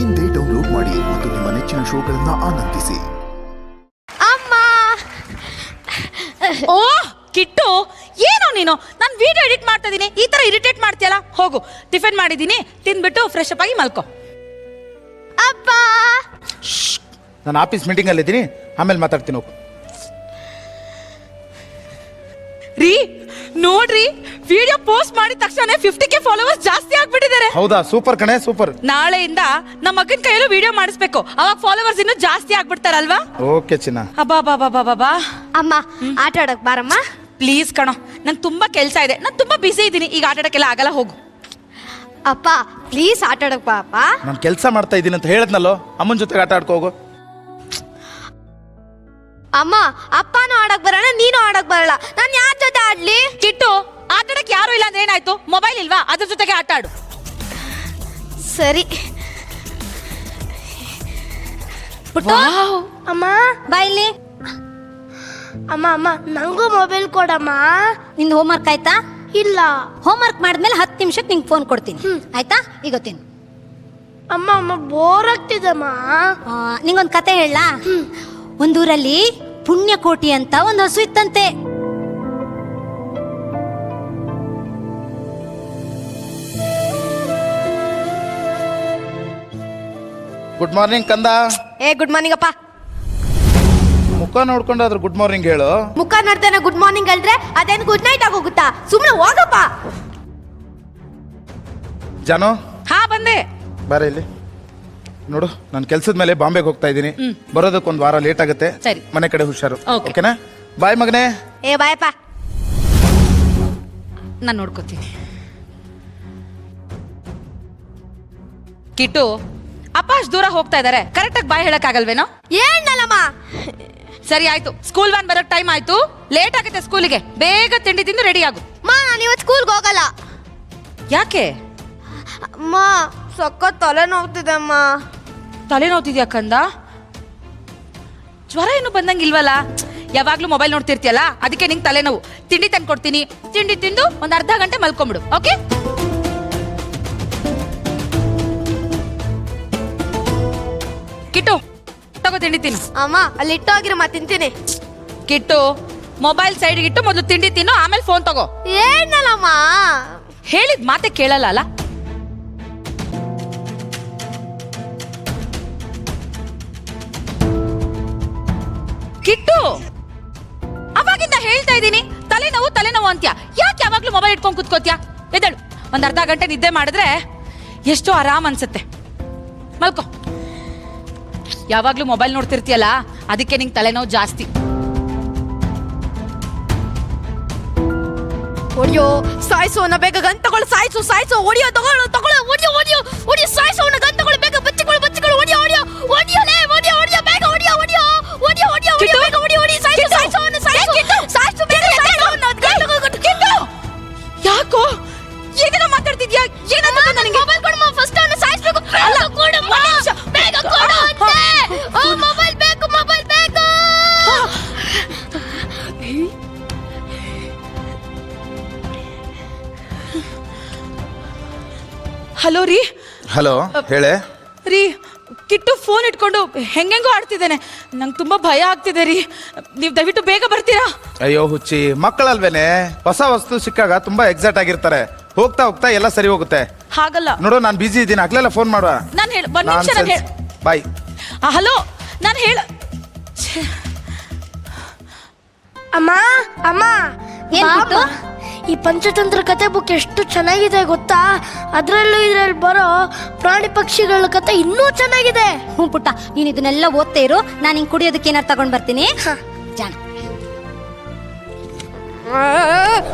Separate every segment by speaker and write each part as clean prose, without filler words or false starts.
Speaker 1: ಇಂದೇ ಡೌನ್ಲೋಡ್ ಮಾಡಿ ಮತ್ತು ನಿಮ್ಮ ನೆಚ್ಚಿನ ಶೋಗಳನ್ನ ಆನಂದಿಸಿ.
Speaker 2: ಅಮ್ಮ
Speaker 3: ಓ ಕಿಟ್ಟು, ಏನೋ ನೀನು ನಾನು ವಿಡಿಯೋ ಎಡಿಟ್ ಮಾಡ್ತಾ ಇದೀನಿ, ಈ ತರ ಇರಿಟೇಟ್ ಮಾಡ್ತೀಯಲ್ಲ. ಹೋಗು, ಟಿಫಿನ್ ಮಾಡಿದೀನಿ, ತಿಂದ್ಬಿಟ್ಟು ಫ್ರೆಶ್ ಅಪ್ ಆಗಿ ಮಲ್ಕೋ.
Speaker 2: ಅಪ್ಪ
Speaker 4: ನಾನು ಆಫೀಸ್ ಮೀಟಿಂಗ್ ಅಲ್ಲಿ ಇದ್ದೀನಿ, ಆಮೇಲೆ ಮಾತಾಡ್ತೀನಿ. ಹೋಗು.
Speaker 3: ರೀ ನೋಡ್ರಿ, ವಿಡಿಯೋ ಪೋಸ್ಟ್ ಮಾಡಿದ ತಕ್ಷಣ 50K ಫಾಲೋವರ್ಸ್ ಜಾಸ್ತಿ ಆಗ್ಬಿಟ್ಟಿದ್ದಾರೆ.
Speaker 4: ಹೌದಾ? ಸೂಪರ್ ಕಣೆ, ಸೂಪರ್.
Speaker 3: ನಾಳೆಯಿಂದ ನಮ್ಮ ಮಗನ ಕೈಯಲ್ಲೂ ವಿಡಿಯೋ ಮಾಡಿಸ್ಬೇಕು, ಅವಾಗ ಫಾಲೋವರ್ಸ್ ಇನ್ನೂ ಜಾಸ್ತಿ ಆಗ್ಬಿಡ್ತಾರಲ್ವಾ?
Speaker 4: ಓಕೆ ಚಿನ್ನ.
Speaker 3: ಅಬ್ಬಾ
Speaker 2: ಅಮ್ಮ ಆಟ ಆಡಕ್ ಬಾರಮ್ಮ.
Speaker 3: ಪ್ಲೀಸ್ ಕಣೋ, ನಂಗೆ ತುಂಬಾ ಕೆಲಸ ಇದೆ, ನಾನು ತುಂಬಾ ಬಿಸಿ ಇದ್ದೀನಿ, ಈಗ ಆಟ ಆಡಕ್ಕೆಲ್ಲ ಆಗಲ್ಲ. ಹೋಗು.
Speaker 2: ಅಪ್ಪ ಪ್ಲೀಸ್ ಆಟ ಆಡಕ್ ಬಾ ಅಪ್ಪ.
Speaker 4: ನಾನು ಕೆಲಸ ಮಾಡ್ತಾ ಇದ್ದೀನಿ ಅಂತ ಹೇಳದ್ನಲ್ಲೋ, ಅಮ್ಮನ ಜೊತೆಗೆ ಆಟ ಆಡ್ಕೋ ಹೋಗು.
Speaker 2: ಅಮ್ಮ ಅಪ್ಪನೂ ಆಡಕ್ ಬರೋಣ, ನೀನು ಆಡಕ್ ಬರಲ್ಲ, ನಾನು ಯಾರ ಜೊತೆ ಆಡ್ಲಿ?
Speaker 3: ಕಿಟ್ಟು, ಆಟ ಆಡಕ್ಕೆ ಯಾರು ಇಲ್ಲ ಅಂದ್ರೆ ಏನಾಯ್ತು? ಮೊಬೈಲ್ ಇಲ್ವಾ? ಅದ್ರ ಜೊತೆಗೆ ಆಟ ಆಡು.
Speaker 2: ಸರಿ
Speaker 3: ಪುಟ್ಟು,
Speaker 2: ಅಮ್ಮ
Speaker 5: ಬಾ ಇಲ್ಲಿ.
Speaker 2: ಅಮ್ಮ ಅಮ್ಮ ನಂಗೂ ಮೊಬೈಲ್ ಕೊಡಮ್ಮ.
Speaker 5: ನಿಂದು ಹೋಮ್ವರ್ಕ್ ಆಯ್ತಾ?
Speaker 2: ಇಲ್ಲ.
Speaker 5: ಹೋಮ್ವರ್ಕ್ ಮಾಡಿದ್ಮೇಲೆ 10 ನಿಮಿಷಕ್ಕೆ ನಿಂಗೆ ಫೋನ್ ಕೊಡ್ತೀನಿ, ಆಯ್ತಾ? ಈಗ ತಿನ್ನು.
Speaker 2: ಅಮ್ಮ ಅಮ್ಮ ಬೋರ್ ಆಗ್ತಿದಮ್ಮ.
Speaker 5: ನಿಂಗೊಂದು ಕತೆ ಹೇಳಲಾ? ಒಂದೂರಲ್ಲಿ ಪುಣ್ಯಕೋಟಿ ಅಂತ ಒಂದು ಹಸು ಇತ್ತಂತೆ.
Speaker 4: ಗುಡ್ ಮಾರ್ನಿಂಗ್ ಕಂದ.
Speaker 2: ಗುಡ್ ಮಾರ್ನಿಂಗ್ ಅಪ್ಪ.
Speaker 4: ಮುಖ ನೋಡ್ಕೊಂಡಾದ್ರೂ ಗುಡ್ ಮಾರ್ನಿಂಗ್ ಹೇಳು.
Speaker 2: ಮುಖ ನೋಡ್ತಾನೆ ಗುಡ್ ಮಾರ್ನಿಂಗ್ ಹೇಳಿದ್ರೆ ಅದೇನು ಗುಡ್ ನೈಟ್ ಆಗೋಗುತ್ತಾ? ಸುಮ್ಮನೆ ಹೋಗಪ್ಪ.
Speaker 4: ಜಾನು,
Speaker 3: ಹಾ ಬಂದೆ.
Speaker 4: ಬಾರ ಇಲ್ಲಿ ನೋಡು. ನಾನು ಕೆಲ್ಸದ ಮೇಲೆ ಬಾಂಬೆಗೆ ಹೋಗ್ತಾ ಇದ್ದೀನಿ, ಬರೋದಕ್ಕೊಂದು ವಾರ ಲೇಟ್ ಆಗುತ್ತೆ.
Speaker 3: ಸರಿ.
Speaker 4: ಮನೆ ಕಡೆ ಹುಷಾರು,
Speaker 3: Okay.
Speaker 4: ಓಕೆನಾ? ಬಾಯ್ ಮಗನೇ.
Speaker 2: ಬಾಯಪ್ಪ.
Speaker 3: ನಾನು ನೋಡ್ಕೋತೀನಿ. ಕಿಟ್ಟು, ಅಪ್ಪ ಅಷ್ಟು ದೂರ ಹೋಗ್ತಾ ಇದಾರೆ, ಕರೆಕ್ಟಾಗಿ ಬಾಯ್ ಹೇಳಕ್ ಆಗಲ್ವೇನೋ?
Speaker 2: ಏನಲ್ಲಮ್ಮ.
Speaker 3: ಸರಿ ಆಯ್ತು, ಸ್ಕೂಲ್ ವ್ಯಾನ್ ಬರೋಕ್ ಟೈಮ್ ಆಯ್ತು, ಲೇಟ್ ಆಗುತ್ತೆ ಸ್ಕೂಲಿಗೆ. ಬೇಗ ತಿಂಡಿ ತಿಂದು ರೆಡಿ ಆಗು.
Speaker 2: ನಾನು ಇವತ್ತು ಸ್ಕೂಲ್ಗೆ ಹೋಗಲ್ಲ.
Speaker 3: ಯಾಕೆ?
Speaker 2: ಅಮ್ಮ ಸಖತ್ ತಲೆ ನೋವ್ತಿದೆ ಅಮ್ಮ.
Speaker 3: ತಲೆನೋವ್ತಿದ್ಯಾ ಕಂದ? ಜ್ವರ ಏನು ಬಂದಂಗಿಲ್ವಲ್ಲ? ಯಾವಾಗ್ಲೂ ಮೊಬೈಲ್ ನೋಡ್ತಿರ್ತೀಯಲ್ಲ, ಅದಕ್ಕೆ ನಿಂಗೆ ತಲೆನೋವು. ತಿಂಡಿ ತಂದು ಕೊಡ್ತೀನಿ, ತಿಂಡಿ ತಿಂದು ಒಂದು ಅರ್ಧ ಗಂಟೆ ಮಲ್ಕೊಂಬಿಡು, ಓಕೆ? ಕಿಟ್ಟು, ತಗೋ ತಿಂಡಿ ತಿನ್ನು.
Speaker 2: ಅಮ್ಮ ಅಲ್ಲಿ ಇಟ್ಟೋಗಿರಮ್ಮ, ತಿಂತೀನಿ.
Speaker 3: ಕಿಟ್ಟು, ಮೊಬೈಲ್ ಸೈಡ್ಗೆ ಇಟ್ಟು ಮೊದಲು ತಿಂಡಿ ತಿನ್ನು, ಆಮೇಲೆ ಫೋನ್ ತಗೋ.
Speaker 2: ಏನಲ್ಲಮ್ಮ.
Speaker 3: ಹೇಳಿದ ಮಾತೆ ಕೇಳಲ್ಲ ಅಲ್ಲ? ಕಿಟ್ಟು, ಅವಾಗಿಂದ ಹೇಳ್ತಾ ಇದ್ದೀನಿ ತಲೆನೋವು ಅಂತ್ಯ. ಯಾಕೆ ಯಾವಾಗ್ಲೂ ಮೊಬೈಲ್ ಇಟ್ಕೊಂಡು ಕುತ್ಕೋತ್ಯಾ? ಎದ್ದೇಳು, ಒಂದ್ ಅರ್ಧ ಗಂಟೆ ನಿದ್ದೆ ಮಾಡಿದ್ರೆ ಎಷ್ಟೋ ಆರಾಮ್ ಅನ್ಸುತ್ತೆ. ಮಲ್ಕೋ. ಯಾವಾಗ್ಲೂ ಮೊಬೈಲ್ ನೋಡ್ತಿರ್ತೀಯಲ್ಲ, ಅದಕ್ಕೆ ನಿಂಗೆ ತಲೆನೋವು ಜಾಸ್ತಿ.
Speaker 2: ಹೊಡಿಯೋ ಸಾಯಿಸೋನ, ಬೇಗ ಗನ್ ತಗೊಳ್ಳು. ಸಾಯಿಸು ಹೊಡಿಯೋ, ತಗೊಳ್ಳು ಹೊಡಿಯೋ ಸಾಯಿಸೋನ, ಗನ್ ತಗೊಳ್ಳು, ಬೇಗ ಬಚ್ಚಿಕೊಳ್ಳು ಹೊಡಿಯೋ ಬೇಗ ಹೊಡಿಯೋ ಸಾಯಿಸು ಬೇಗ
Speaker 3: ಯಾಕೋ ಏನೇನೋ ಮಾತಾಡ್ತಿದ್ಯಾ? ಏನಂತ ನನಗೆ
Speaker 2: ಮೊಬೈಲ್ ಕೊಡು. ಫಸ್ಟ್ ಅವನು ಸಾಯಿಸಬೇಕು. ಅಲ್ಲ ಕೊಡು, ಬೇಗ ಕೊಡು ಅಂತೆ. ಮೊಬೈಲ್ ಬೇಕು.
Speaker 3: ಹಲೋ ರೀ.
Speaker 4: ಹಲೋ, ಹೇಳೆ.
Speaker 3: ರೀ, ಕಿಟ್ಟು ಫೋನ್ ಇಟ್ಕೊಂಡು ಹೆಂಗೆಂಗೋ ಆಡ್ತಿದ್ದೇನೆ, ನಂಗೆ ತುಂಬಾ ಭಯ ಆಗ್ತಿದೆ ರೀ. ನೀವು ದಯವಿಟ್ಟು ಬೇಗ ಬರ್ತೀರಾ?
Speaker 4: ಅಯ್ಯೋ ಹುಚ್ಚಿ, ಮಕ್ಕಳಲ್ವೇನೆ, ಹೊಸ ವಸ್ತು ಸಿಕ್ಕಾಗ ತುಂಬಾ ಎಕ್ಸೈಟ್ ಆಗಿರ್ತಾರೆ. ಹೋಗ್ತಾ ಹೋಗ್ತಾ ಎಲ್ಲ ಸರಿ ಹೋಗುತ್ತೆ.
Speaker 3: ಹಾಗಲ್ಲ
Speaker 4: ನೋಡು, ನಾನು ಬಿಜಿ ಇದ್ದೀನಿ, ಆಗ್ಲೆಲ್ಲ ಫೋನ್ ಮಾಡುವ.
Speaker 3: ನಾನು ಹೇಳ ಒಂದ್ ನಿಮಿಷ. ನಾನು ಹೇಳ
Speaker 4: ಬಾಯ್.
Speaker 3: ಹಲೋ, ನಾನು ಹೇಳ.
Speaker 2: ಅಮ್ಮ
Speaker 5: ಏನ್
Speaker 2: ಈ ಪಂಚತಂತ್ರ ಕತೆ ಬುಕ್ ಎಷ್ಟು ಚೆನ್ನಾಗಿದೆ ಗೊತ್ತಾ? ಇದ್ರಲ್ಲಿ ಬರೋ ಪ್ರಾಣಿ ಪಕ್ಷಿಗಳ ಕತೆ ಇನ್ನೂ ಚೆನ್ನಾಗಿದೆ.
Speaker 5: ಹ್ಞೂ ಪುಟ್ಟ, ನೀನು ಇದನ್ನೆಲ್ಲ ಓದ್ತಾ ಇರು, ನಾನು ಹಿಂಗೆ ಕುಡಿಯೋದಕ್ಕೆ ಏನಾರು ತಗೊಂಡ್ ಬರ್ತೀನಿ. ಜಾಣ.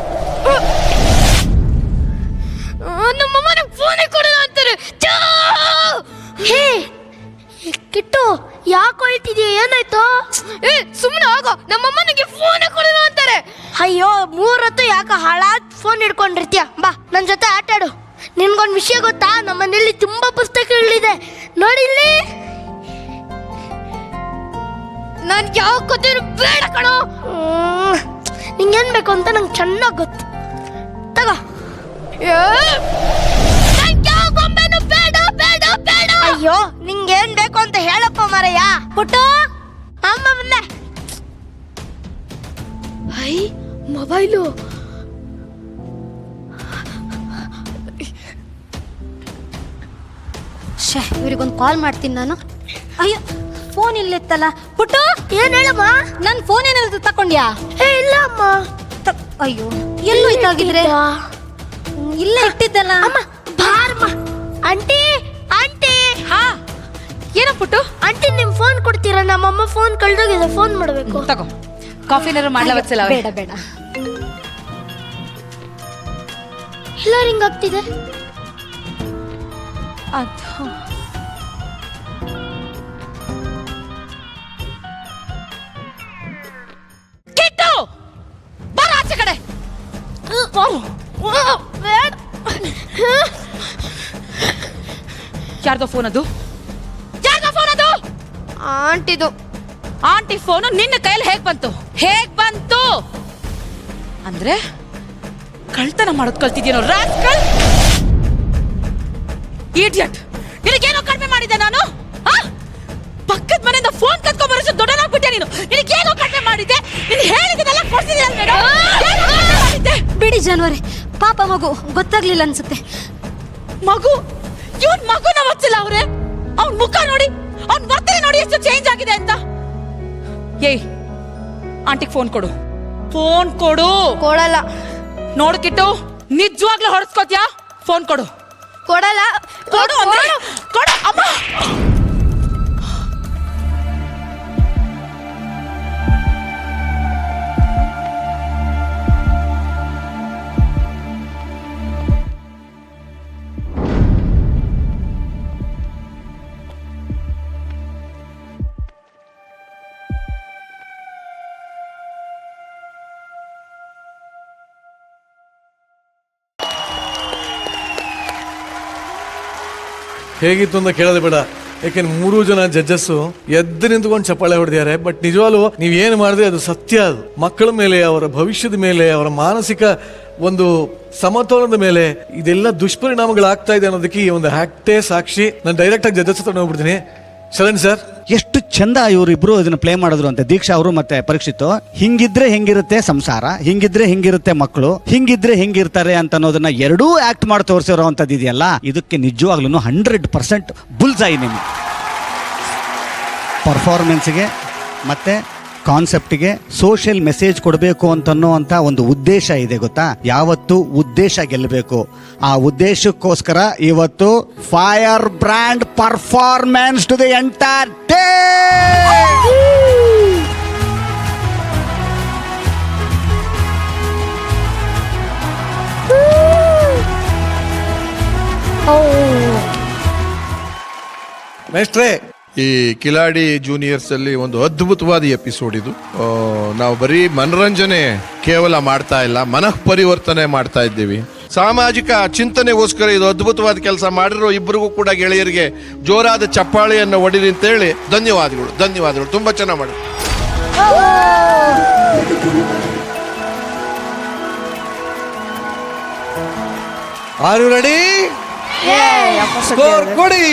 Speaker 2: ನಮ್ಮಮ್ಮನ ಫೋನ್ ಕೊಡೋಣ ಅಂತಾರೆ. ಹೇ ಕಿಟ್ಟು, ಯಾಕೆ ಹೇಳ್ತಿದ್ಯಾ? ಏನಾಯ್ತು? ಸುಮ್ಮನೆ ಹೋಗೋ, ನಮ್ಮಮ್ಮನಿಗೆ ಫೋನ್ ಕೊಡೋಣ ಅಂತಾರೆ. ಅಯ್ಯೋ, 3 ಹೊತ್ತು ಯಾಕೆ ಹಾಳಾದ ಫೋನ್ ಹಿಡ್ಕೊಂಡಿರ್ತೀಯ? ಬಾ ನನ್ನ ಜೊತೆ ಆಟ ಆಡು. ನಿನ್ಗೊಂದು ವಿಷಯ ಗೊತ್ತಾ? ನಮ್ಮ ಮನೆಯಲ್ಲಿ ತುಂಬಾ ಪುಸ್ತಕಗಳಿದೆ, ನೋಡಿಲ್ಲಿ. ನನ್ ಯಾವ ಕತೆ ಬೇಡ ಕಣೋ. ನಿಂಗೇನ್ ಬೇಕು ಅಂತ ನಂಗೆ ಚೆನ್ನಾಗಿ ಗೊತ್ತು. ತಗೋ. ಅಯ್ಯೋ
Speaker 5: ಪುಟ್ಟು
Speaker 2: ಅಮ್ಮ ಬಂದೆ. High mobile.
Speaker 5: ಶೇ ಇವ್ರಿಗೊಂದು ಕಾಲ್ ಮಾಡ್ತೀನಿ ನಾನು. ಅಯ್ಯೋ ಫೋನ್ ಇಲ್ಲಿತ್ತಲ್ಲ. ಪುಟ್ಟು
Speaker 2: ಏನ್ ಹೇಳಮ್ಮ?
Speaker 5: ನನ್ನ ಫೋನ್ ಏನಾದ್ರು ತಕೊಂಡ್ಯಾ?
Speaker 2: ಏ ಇಲ್ಲ ಅಮ್ಮ.
Speaker 5: ಅಯ್ಯೋ ಎಲ್ಲೂ ಇತ್ತಾಗಿದ್ರೆ ಇಲ್ಲೇ ಇಟ್ಟಿದ್ದಲ್ಲ.
Speaker 2: ಅಮ್ಮ ಬಾರಮ್ಮ. Aunty aunty.
Speaker 3: ಹಾ ಏನೋ ಪುಟ್ಟು?
Speaker 2: ಆಂಟಿ ನಿಮ್ ಫೋನ್ ಕೊಡ್ತೀರಾ? ನಮ್ಮಮ್ಮ ಫೋನ್ ಕಳ್ದೋಗಿದೆ, ಫೋನ್ ಮಾಡ್ಬೇಕು.
Speaker 3: ತಗೋ ಕಾಫಿನಾರು ಮಾಡ್ಲವತ್ಸಲ.
Speaker 5: ಬೇಡ ಬೇಡ.
Speaker 2: ಇಲ್ಲ ರಿಂಗ್ ಆಗ್ತಿದೆ.
Speaker 3: ಅದು ಕಿಟ್ಟು ಬರ ಆಚೆ ಕಡೆ. ಯಾರ್ದೋ ಫೋನ್ ಅದು? ಯಾರ್ದೋ ಫೋನ್ ಅದು?
Speaker 2: ಆಂಟಿದು.
Speaker 3: ಆಂಟಿ ಫೋನು ನಿನ್ನ ಕೈಯಲ್ಲಿ ಹೇಗ್ ಬಂತು? ಹೇಗ್ ಬಂತು ಅಂದ್ರೆ ಕಳ್ತನ ಮಾಡೋದ್ ಕಲ್ತಿದ್ಯೇನೋ ರಾಸ್ಕಲ್. ಇಡಿಯಟ್. ನಿನಗೇನೋ ಕಡಿಮೆ ಮಾಡಿದ್ದೆ ನಾನು? ಪಕ್ಕದ ಮನೆಯಿಂದ ಫೋನ್ ಕತ್ಕೊಂಡ್ ಬರೋಷ್ಟು ದೊಡ್ಡನಾಗ್ಬಿಟ್ಟೆ ನೀನು. ನಿನಗೇನೋ ಕಡಿಮೆ ಮಾಡಿದ್ದೆ? ನೀನು ಹೇಳಿದ್ದೆಲ್ಲ ಕೊಡ್ತಿದ್ಯಲ್ಲ ಮೇಡಮ್.
Speaker 5: ಬಿಡಿ ಜಾನುವಾರಿ, ಪಾಪ ಮಗು ಗೊತ್ತಾಗ್ಲಿಲ್ಲ ಅನ್ಸುತ್ತೆ.
Speaker 3: ಮಗು? ಇವನ್ ಮಗುನ ವತ್ಸಲ ಅವ್ರೆ. ಅವ್ನ್ ಮುಖ ನೋಡಿ, ಅವ್ನ್ ವರ್ತನೆ ನೋಡಿ ಎಷ್ಟು ಚೇಂಜ್ ಆಗಿದೆ ಅಂತ. ಏಯ್ ಆಂಟಿಗೆ ಫೋನ್ ಕೊಡು. ಫೋನ್ ಕೊಡು.
Speaker 2: ಕೊಡಲ್ಲ.
Speaker 3: ನೋಡು ಕಿಟ್ಟು, ನಿಜವಾಗ್ಲೂ ಹೊಡೆಸ್ಕೋತ್ಯಾ? ಫೋನ್ ಕೊಡು.
Speaker 2: ಕೊಡಲ್ಲ.
Speaker 3: ಕೊಡು ಅಂದ್ರೆ ಕೊಡು. ಅಮ್ಮ
Speaker 6: ಹೇಗಿತ್ತು ಅಂತ ಕೇಳೋದು ಬೇಡ. ಯಾಕೆಂದ್ರೆ 3 ಜನ ಜಡ್ಜಸ್ಸು ಎದ್ದು ನಿಂತ್ಕೊಂಡು ಚಪ್ಪಾಳೆ ಹೊಡೆದಿದ್ದಾರೆ. ಬಟ್ ನಿಜವಾಗ್ಲೂ ನೀವೇನು ಮಾಡಿದ್ರೆ ಅದು ಸತ್ಯ. ಅದು ಮಕ್ಕಳ ಮೇಲೆ, ಅವರ ಭವಿಷ್ಯದ ಮೇಲೆ, ಅವರ ಮಾನಸಿಕ ಒಂದು ಸಮತೋಲನದ ಮೇಲೆ ಇದೆಲ್ಲ ದುಷ್ಪರಿಣಾಮಗಳಾಗ್ತಾ ಇದೆ ಅನ್ನೋದಕ್ಕೆ ಈ ಒಂದು ಹ್ಯಾಕ್ಟೇ ಸಾಕ್ಷಿ. ನಾನು ಡೈರೆಕ್ಟ್ ಆಗಿ ಜಡ್ಜಸ್ ಹತ್ರ ಹೋಗ್ಬಿಡ್ತೀನಿ. ಶರಣ್ ಸರ್,
Speaker 7: ಎಷ್ಟು ಚಂದ ಇವರಿಬ್ರು ಇದನ್ನ ಪ್ಲೇ ಮಾಡಿದ್ರು ಅಂತ. ದೀಕ್ಷಾ ಅವರು ಮತ್ತೆ ಪರೀಕ್ಷಿತ್. ಹಿಂಗಿದ್ರೆ ಹೆಂಗಿರುತ್ತೆ ಸಂಸಾರ, ಹಿಂಗಿದ್ರೆ ಹೆಂಗಿರುತ್ತೆ ಮಕ್ಕಳು, ಹಿಂಗಿದ್ರೆ ಹೆಂಗಿರ್ತಾರೆ ಅಂತ ಅನ್ನೋದನ್ನ ಎರಡೂ ಆಕ್ಟ್ ಮಾಡಿ ತೋರಿಸಿರೋವಂಥದ್ದು ಇದೆಯಲ್ಲ, ಇದಕ್ಕೆ ನಿಜವಾಗ್ಲೂ 100% ಬುಲ್ಸಾಯಿ ನಿಮಗೆ. ಪರ್ಫಾರ್ಮೆನ್ಸ್ಗೆ ಮತ್ತೆ ಕಾನ್ಸೆಪ್ಟ್ಗೆ ಸೋಷಿಯಲ್ ಮೆಸೇಜ್ ಕೊಡಬೇಕು ಅಂತನ್ನುವಂಥ ಒಂದು ಉದ್ದೇಶ ಇದೆ ಗೊತ್ತಾ. ಯಾವತ್ತು ಉದ್ದೇಶ ಗೆಲ್ಲಬೇಕು. ಆ ಉದ್ದೇಶಕ್ಕೋಸ್ಕರ ಇವತ್ತು fire brand performance to the entire day.
Speaker 6: ಮೇಸ್ಟ್ರೇ,
Speaker 8: ಈ ಕಿಲಾಡಿ ಜೂನಿಯರ್ಸ್ ಅಲ್ಲಿ ಒಂದು ಅದ್ಭುತವಾದ ಎಪಿಸೋಡ್ ಇದು. ನಾವು ಬರೀ ಮನರಂಜನೆ ಕೇವಲ ಮಾಡ್ತಾ ಇಲ್ಲ, ಮನಃ ಪರಿವರ್ತನೆ ಮಾಡ್ತಾ ಇದ್ದೀವಿ. ಸಾಮಾಜಿಕ ಚಿಂತನೆಗೋಸ್ಕರ ಇದು ಅದ್ಭುತವಾದ ಕೆಲಸ ಮಾಡಿರೋ ಇಬ್ಬರಿಗೂ ಕೂಡ ಗೆಳೆಯರಿಗೆ ಜೋರಾದ ಚಪ್ಪಾಳೆಯನ್ನು ಹೊಡಿರಿ ಅಂತ ಹೇಳಿ ಧನ್ಯವಾದಗಳು. ಧನ್ಯವಾದಗಳು, ತುಂಬಾ ಚೆನ್ನಾಗಿ ಮಾಡಿ.
Speaker 6: Are you ready? ಸ್ಕೋರ್ ಕೊಡಿ.